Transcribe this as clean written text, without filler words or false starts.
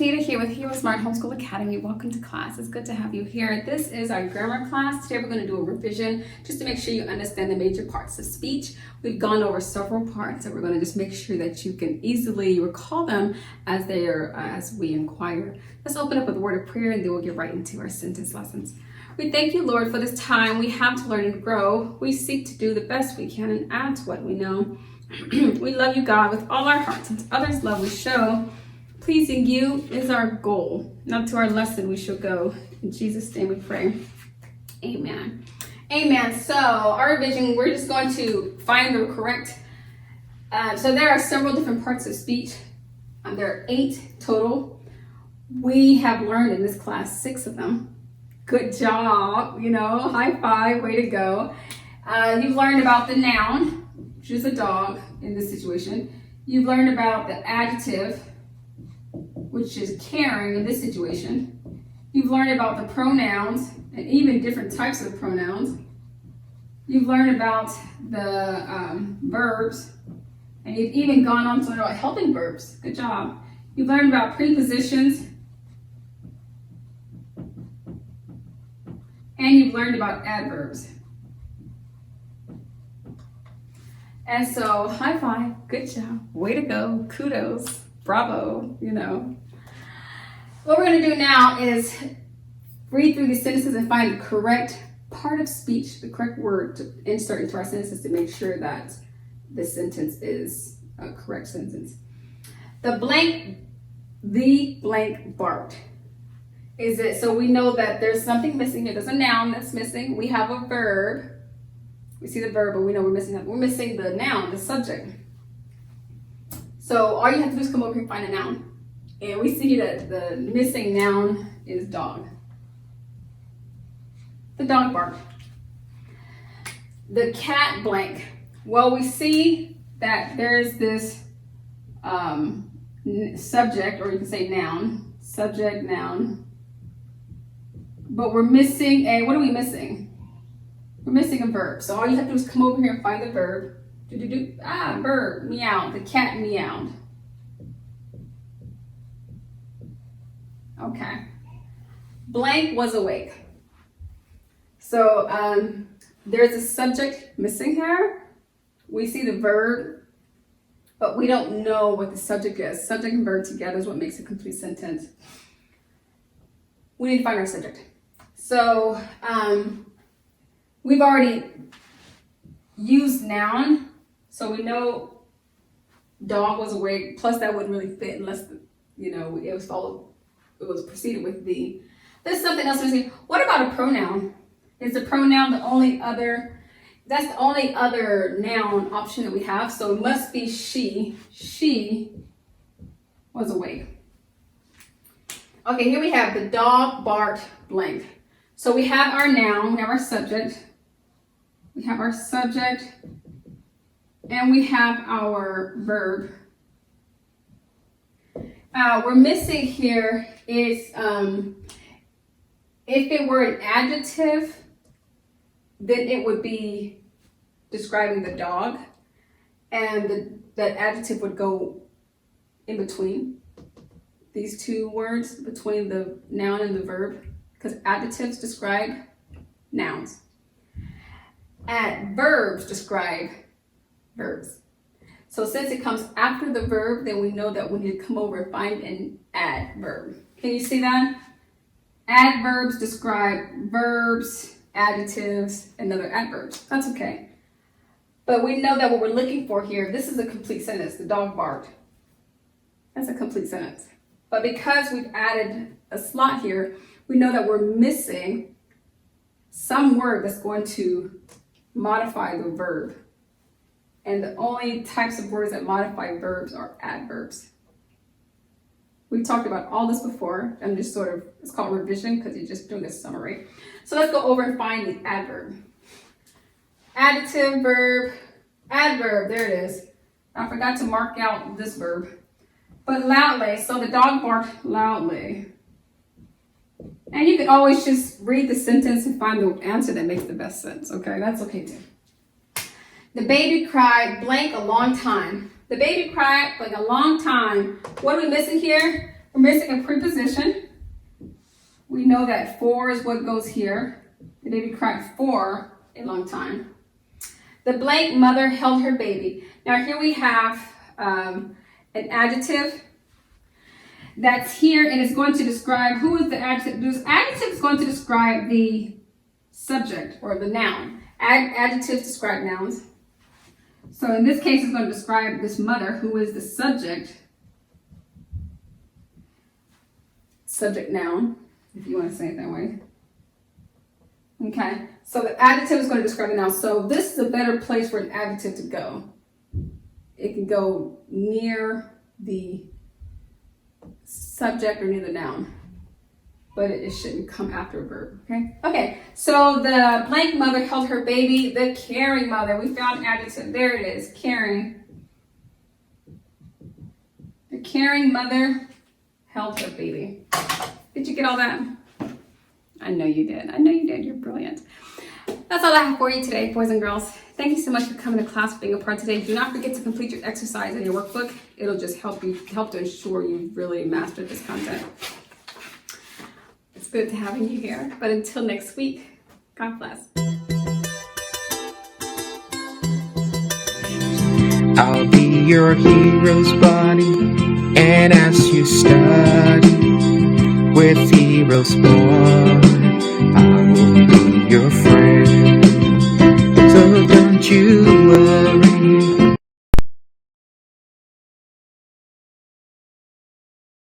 Nita here with HeroesMart Homeschool Academy. Welcome to class. It's good to have you here. This is our grammar class. Today we're going to do a revision just to make sure you understand the major parts of speech. We've gone over several parts and we're going to just make sure that you can easily recall them as we inquire. Let's open up with a word of prayer and then we'll get right into our sentence lessons. We thank you, Lord, for this time we have to learn and grow. We seek to do the best we can and add to what we know. We love you, God, with all our hearts, and to others' love we show. Pleasing you is our goal. Now to our lesson we shall go. In Jesus' name we pray. Amen. Amen. So our revision, we're just going to find the correct. So there are several different parts of speech. There are 8 total. We have learned in this class 6 of them. Good job. High five. Way to go. You've learned about the noun, which is a dog in this situation. You've learned about the adjective, which is caring in this situation. You've learned about the pronouns and even different types of pronouns. You've learned about the verbs, and you've even gone on to learn about helping verbs. Good job. You've learned about prepositions, and you've learned about adverbs. And so, high five, good job, way to go, kudos, bravo, What we're going to do now is read through these sentences and find the correct part of speech, the correct word to insert into our sentences to make sure that the sentence is a correct sentence. The blank barked. So we know that there's something missing here. There's a noun that's missing. We have a verb. We see the verb, but we know we're missing that. We're missing the noun, the subject. So all you have to do is come over here and find a noun. And we see that the missing noun is dog. The dog barked. The cat blank. Well, we see that there's this subject, or you can say noun, subject, noun. But we're missing what are we missing? We're missing a verb. So all you have to do is come over here and find the verb. Verb, meow. The cat meowed. Okay. Blank was awake. So there's a subject missing here. We see the verb, but we don't know what the subject is. Subject and verb together is what makes a complete sentence. We need to find our subject. So we've already used noun. So we know dog was awake, plus that wouldn't really fit unless, it was preceded with the. There's something else missing. What about a pronoun? Is the pronoun the only other, that's the only other noun option that we have. So it must be she. She was awake. Okay, here we have the dog barked blank. So we have our noun, we have our subject. We have our subject. And we have our verb. We're missing here is, if it were an adjective, then it would be describing the dog. And that adjective would go in between these two words, between the noun and the verb, because adjectives describe nouns. Adverbs describe verbs. So since it comes after the verb, then we know that we need to come over and find an adverb. Can you see that? Adverbs describe verbs, adjectives, and other adverbs. That's okay. But we know that what we're looking for here, this is a complete sentence. The dog barked. That's a complete sentence. But because we've added a slot here, we know that we're missing some word that's going to modify the verb. And the only types of words that modify verbs are adverbs. We've talked about all this before. I'm just it's called revision because you're just doing a summary. So let's go over and find the adverb. Adjective, verb, adverb, there it is. I forgot to mark out this verb. But loudly, so the dog barked loudly. And you can always just read the sentence and find the answer that makes the best sense, okay? That's okay too. The baby cried blank a long time. The baby cried like a long time. What are we missing here? We're missing a preposition. We know that for is what goes here. The baby cried for a long time. The blank mother held her baby. Now here we have an adjective that's here, and it's going to describe who is the adjective. This adjective is going to describe the subject or the noun. Adjectives describe nouns. So in this case, it's going to describe this mother who is the subject. Subject noun, if you want to say it that way. Okay, so the adjective is going to describe the noun. So this is a better place for an adjective to go. It can go near the subject or near the noun, but it shouldn't come after a verb, okay? Okay, so the blank mother held her baby. The caring mother, we found an adjective. There it is, caring. The caring mother held her baby. Did you get all that? I know you did. I know you did. You're brilliant. That's all I have for you today, boys and girls. Thank you so much for coming to class, being a part today. Do not forget to complete your exercise in your workbook. It'll just help to ensure you really mastered this content. It's good to having you here. But until next week, God bless. I'll be your hero's buddy, and as you study with HeroesMart, I will be your friend. So don't you worry.